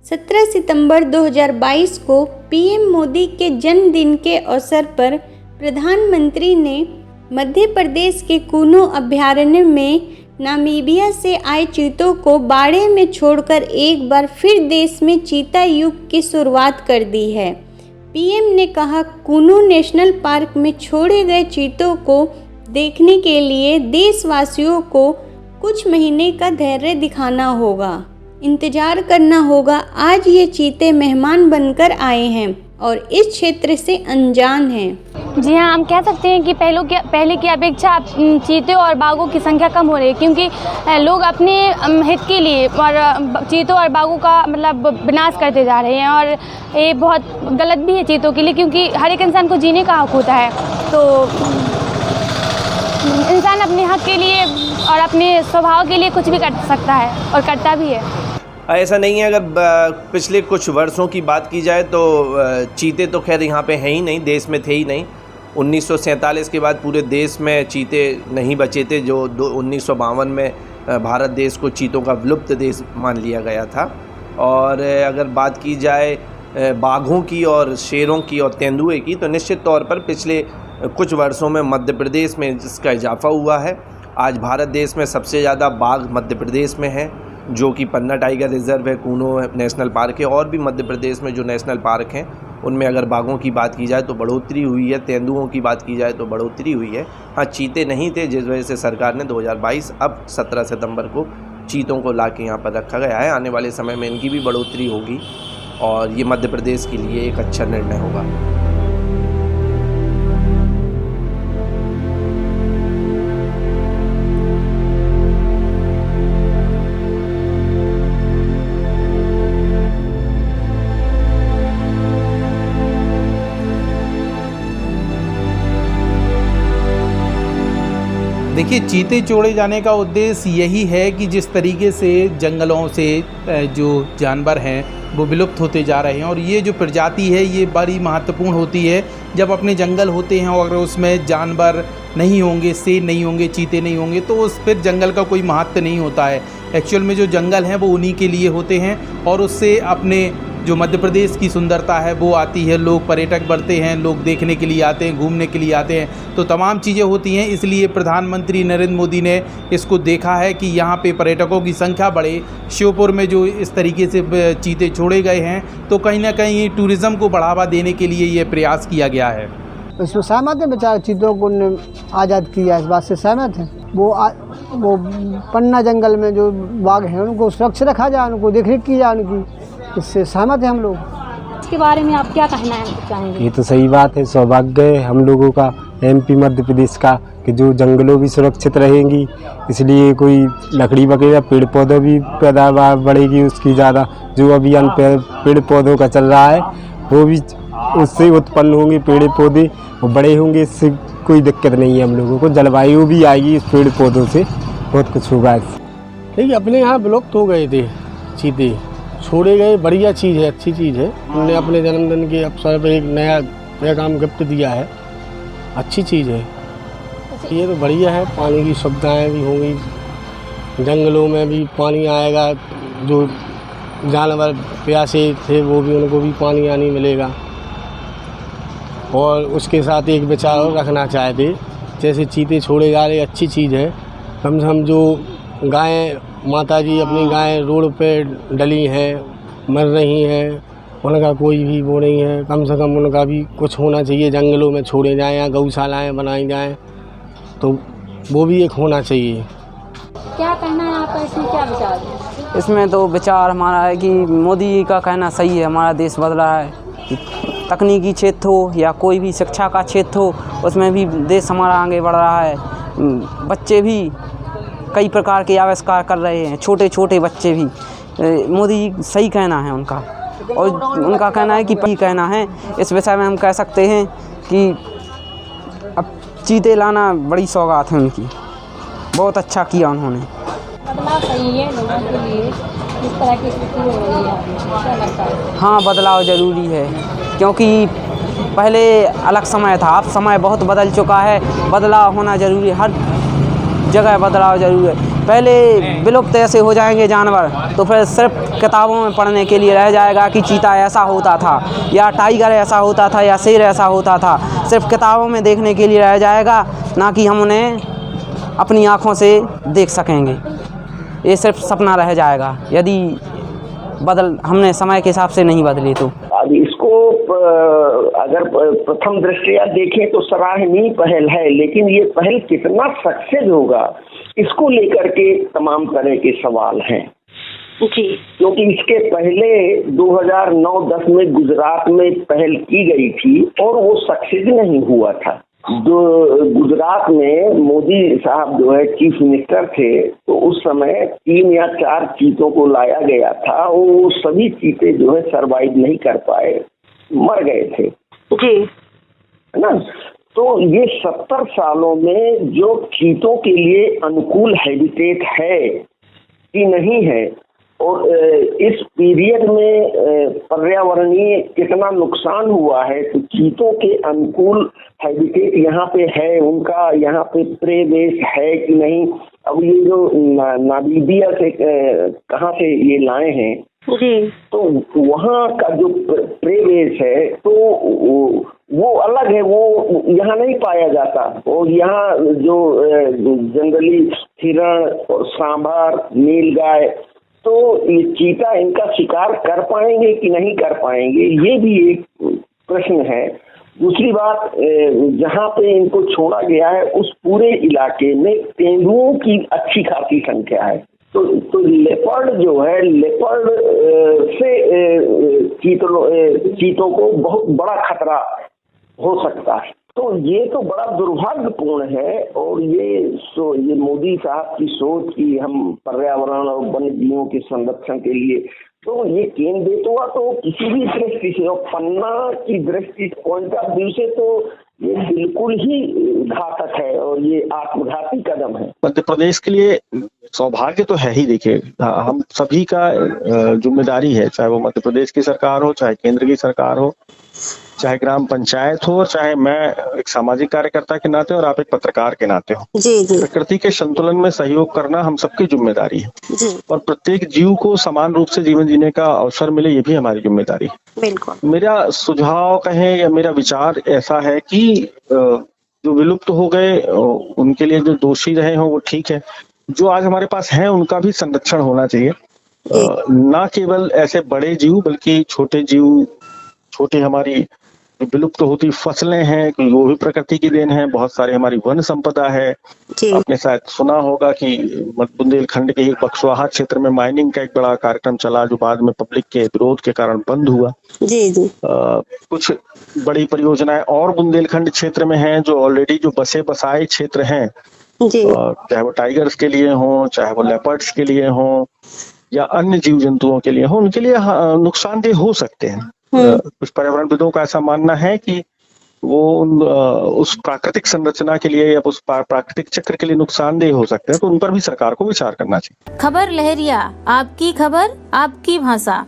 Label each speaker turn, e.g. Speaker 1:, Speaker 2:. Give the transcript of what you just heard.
Speaker 1: 17 सितंबर 2022 को पीएम मोदी के जन्मदिन के अवसर पर प्रधानमंत्री ने मध्य प्रदेश के कूनो अभयारण्य में नामीबिया से आए चीतों को बाड़े में छोड़कर एक बार फिर देश में चीता युग की शुरुआत कर दी है। पीएम ने कहा, कूनो नेशनल पार्क में छोड़े गए चीतों को देखने के लिए देशवासियों को कुछ महीने का धैर्य दिखाना होगा, इंतजार करना होगा। आज ये चीते मेहमान बनकर आए हैं और इस क्षेत्र से अनजान हैं।
Speaker 2: जी हाँ, हम कह सकते हैं कि पहले की अपेक्षा चीतों और बाघों की संख्या कम हो रही है, क्योंकि लोग अपने हित के लिए और चीतों और बाघों का मतलब विनाश करते जा रहे हैं। और ये बहुत गलत भी है चीतों के लिए, क्योंकि हर एक इंसान को जीने का हक होता है। तो इंसान अपने हक के लिए और अपने स्वभाव के लिए कुछ भी कर सकता है और करता भी है।
Speaker 3: ऐसा नहीं है। अगर पिछले कुछ वर्षों की बात की जाए तो चीते तो खैर यहाँ पे हैं ही नहीं, देश में थे ही नहीं। 1947 के बाद पूरे देश में चीते नहीं बचे थे, जो 1952 में भारत देश को चीतों का विलुप्त देश मान लिया गया था। और अगर बात की जाए बाघों की और शेरों की और तेंदुए की, तो निश्चित तौर पर पिछले कुछ वर्षों में मध्य प्रदेश में इसका इजाफा हुआ है। आज भारत देश में सबसे ज़्यादा बाघ मध्य प्रदेश में है, जो कि पन्ना टाइगर रिजर्व है, कूनो नेशनल पार्क है, और भी मध्य प्रदेश में जो नेशनल पार्क हैं उनमें अगर बाघों की बात की जाए तो बढ़ोतरी हुई है, तेंदुओं की बात की जाए तो बढ़ोतरी हुई है। हाँ, चीते नहीं थे, जिस वजह से सरकार ने 2022 अब 17 सितंबर को चीतों को ला के यहाँ पर रखा गया है। आने वाले समय में इनकी भी बढ़ोतरी होगी और ये मध्य प्रदेश के लिए एक अच्छा निर्णय होगा।
Speaker 4: देखिए, चीते छोड़े जाने का उद्देश्य यही है कि जिस तरीके से जंगलों से जो जानवर हैं वो विलुप्त होते जा रहे हैं, और ये जो प्रजाति है ये बड़ी महत्वपूर्ण होती है। जब अपने जंगल होते हैं और अगर उसमें जानवर नहीं होंगे, शेर नहीं होंगे, चीते नहीं होंगे, तो उस फिर जंगल का कोई महत्व नहीं होता है। एक्चुअल में जो जंगल हैं वो उन्हीं के लिए होते हैं, और उससे अपने जो मध्य प्रदेश की सुंदरता है वो आती है। लोग पर्यटक बढ़ते हैं, लोग देखने के लिए आते हैं, घूमने के लिए आते हैं, तो तमाम चीज़ें होती हैं। इसलिए प्रधानमंत्री नरेंद्र मोदी ने इसको देखा है कि यहाँ पे पर्यटकों की संख्या बढ़े। श्योपुर में जो इस तरीके से चीते छोड़े गए हैं, तो कहीं ना कहीं टूरिज़्म को बढ़ावा देने के लिए ये प्रयास किया गया है।
Speaker 5: इसमें सहमत है, बेचारे चीतों को आज़ाद किया, इस बात से सहमत है। वो पन्ना जंगल में जो बाघ हैं उनको सुरक्षित रखा जाए, उनको देखरेख की जाए उनकी, इससे सहमत है हम लोग।
Speaker 2: इसके बारे में आप क्या कहना चाहेंगे?
Speaker 6: ये तो सही बात है। सौभाग्य है हम लोगों का, एमपी मध्य प्रदेश का, कि जो जंगलों भी सुरक्षित रहेंगी, इसलिए कोई लकड़ी वगैरह पेड़ पौधों भी पैदावार बढ़ेगी उसकी ज़्यादा। जो अभियान पेड़ पौधों का चल रहा है वो भी उससे उत्पन्न होंगे, पेड़ पौधे वो बड़े होंगे, इससे कोई दिक्कत नहीं है हम लोगों को। जलवायु भी आएगी इस पेड़ पौधों से, बहुत कुछ होगा।
Speaker 7: ठीक है, अपने यहाँ विलुप्त हो गए थे चीते, छोड़े गए, बढ़िया चीज़ है, अच्छी चीज़ है। उन्होंने अपने जन्मदिन के अवसर पर एक नया पैगाम गिफ्ट दिया है, अच्छी चीज़ है। ये तो बढ़िया है, पानी की सुविधाएं भी होंगी, जंगलों में भी पानी आएगा, जो जानवर प्यासे थे वो भी, उनको भी पानी आनी मिलेगा। और उसके साथ एक विचार और रखना चाहते, जैसे चीते छोड़े जा रहे, अच्छी चीज़ है। कम से कम जो गायें, माता जी अपनी गायें रोड पे डली हैं, मर रही हैं, उनका कोई भी वो नहीं है। कम से कम उनका भी कुछ होना चाहिए, जंगलों में छोड़े जाएं या गौशालाएँ बनाई जाएं, तो वो भी एक होना चाहिए।
Speaker 2: क्या कहना है आपका, इसमें क्या विचार है?
Speaker 8: इसमें तो विचार हमारा है कि मोदी का कहना सही है। हमारा देश बदला है, तकनीकी क्षेत्र हो या कोई भी शिक्षा का क्षेत्र हो, उसमें भी देश हमारा आगे बढ़ रहा है। बच्चे भी कई प्रकार के आविष्कार कर रहे हैं, छोटे छोटे बच्चे भी। मोदी जी सही कहना है उनका, और उनका कहना है कि कहना है। इस विषय में हम कह सकते हैं कि अब चीते लाना बड़ी सौगात है उनकी, बहुत अच्छा किया उन्होंने।
Speaker 2: बदलाव सही है लोगों के लिए, इस तरह की स्थिति हो रही है, क्या लगता है?
Speaker 8: हाँ, बदलाव ज़रूरी है, क्योंकि पहले अलग समय था, अब समय बहुत बदल चुका है। बदलाव होना ज़रूरी है, हर जगह बदलाव ज़रूरी है। पहले विलुप्त ऐसे हो जाएंगे जानवर तो फिर सिर्फ किताबों में पढ़ने के लिए रह जाएगा कि चीता ऐसा होता था या टाइगर ऐसा होता था या शेर ऐसा होता था, सिर्फ किताबों में देखने के लिए रह जाएगा, ना कि हम उन्हें अपनी आँखों से देख सकेंगे। ये सिर्फ सपना रह जाएगा यदि हमने समय के हिसाब से नहीं बदले तो।
Speaker 9: अब इसको अगर प्रथम दृष्टया देखें तो सराहनीय पहल है, लेकिन ये पहल कितना सक्सेस होगा इसको लेकर के तमाम तरह के सवाल हैं
Speaker 10: जी।
Speaker 9: क्योंकि इसके पहले 2009-10 में गुजरात में पहल की गई थी और वो सक्सेस नहीं हुआ था। जो गुजरात में मोदी साहब जो है चीफ मिनिस्टर थे तो उस समय 3 या 4 चीतों को लाया गया था, वो सभी चीते जो है सरवाइव नहीं कर पाए, मर गए थे
Speaker 10: जी,
Speaker 9: है ना। तो ये 70 सालों में जो चीतों के लिए अनुकूल हैबिटेट है कि नहीं है, और इस पीरियड में पर्यावरणीय कितना नुकसान हुआ है, तो चीतों के अनुकूल हैबिटेट यहाँ पे है, उनका यहाँ पे प्रे बेस है कि नहीं। अब ये जो नामीबिया से कहाँ से ये लाए हैं
Speaker 10: जी,
Speaker 9: तो वहाँ का जो प्रे बेस है तो वो अलग है, वो यहाँ नहीं पाया जाता। और यहाँ जो जंगली हिरण और सांभर, नीलगाय, तो ये चीता इनका शिकार कर पाएंगे कि नहीं कर पाएंगे, ये भी एक प्रश्न है। दूसरी बात, जहाँ पे इनको छोड़ा गया है उस पूरे इलाके में तेंदुओं की अच्छी खासी संख्या है, तो लेपर्ड जो है, लेपर्ड से चीतों को बहुत बड़ा खतरा हो सकता है। तो ये तो बड़ा दुर्भाग्यपूर्ण है। और ये मोदी साहब की सोच कि हम पर्यावरण और वन्य जीवों के संरक्षण के लिए, तो ये केंद्र बेतुआ तो किसी भी दृष्टि से, और पन्ना की दृष्टि पॉइंट ऑफ व्यू से तो ये बिल्कुल ही घातक है और ये आत्मघाती कदम है।
Speaker 11: मध्य प्रदेश के लिए सौभाग्य तो है ही। देखिए, हम सभी का जिम्मेदारी है, चाहे वो मध्य प्रदेश की सरकार हो, चाहे केंद्र की सरकार हो, चाहे ग्राम पंचायत हो, चाहे मैं एक सामाजिक कार्यकर्ता के नाते और आप एक पत्रकार के नाते हो।
Speaker 10: जी जी,
Speaker 11: प्रकृति के संतुलन में सहयोग करना हम सबकी जिम्मेदारी है
Speaker 10: जी,
Speaker 11: और प्रत्येक जीव को समान रूप से जीवन जीने का अवसर मिले, ये भी हमारी जिम्मेदारी है।
Speaker 10: बिल्कुल।
Speaker 11: मेरा सुझाव कहें या मेरा विचार ऐसा है कि जो विलुप्त हो गए उनके लिए जो दोषी रहे हों वो ठीक है, जो आज हमारे पास है उनका भी संरक्षण होना चाहिए। ना केवल ऐसे बड़े जीव बल्कि छोटे जीव, छोटी हमारी विलुप्त होती फसलें हैं, वो भी प्रकृति की देन है। बहुत सारी हमारी वन संपदा है। आपने शायद सुना होगा कि बुंदेलखंड के बक्सवाहा क्षेत्र में माइनिंग का एक बड़ा कार्यक्रम चला, जो बाद में पब्लिक के विरोध के कारण बंद हुआ।
Speaker 10: जी जी,
Speaker 11: कुछ बड़ी परियोजनाएं और बुंदेलखंड क्षेत्र में हैं जो ऑलरेडी जो बसे बसाए क्षेत्र हैं, चाहे वो टाइगर्स के लिए हों, चाहे वो लेपर्ड्स के लिए हों या अन्य जीव जंतुओं के लिए हों, उनके लिए नुकसानदेह हो सकते हैं। कुछ पर्यावरणविदों का ऐसा मानना है कि वो उस प्राकृतिक संरचना के लिए या उस प्राकृतिक चक्र के लिए नुकसानदेह हो सकते हैं, तो उन पर भी सरकार को विचार करना चाहिए।
Speaker 12: खबर लहरिया, आपकी खबर आपकी भाषा।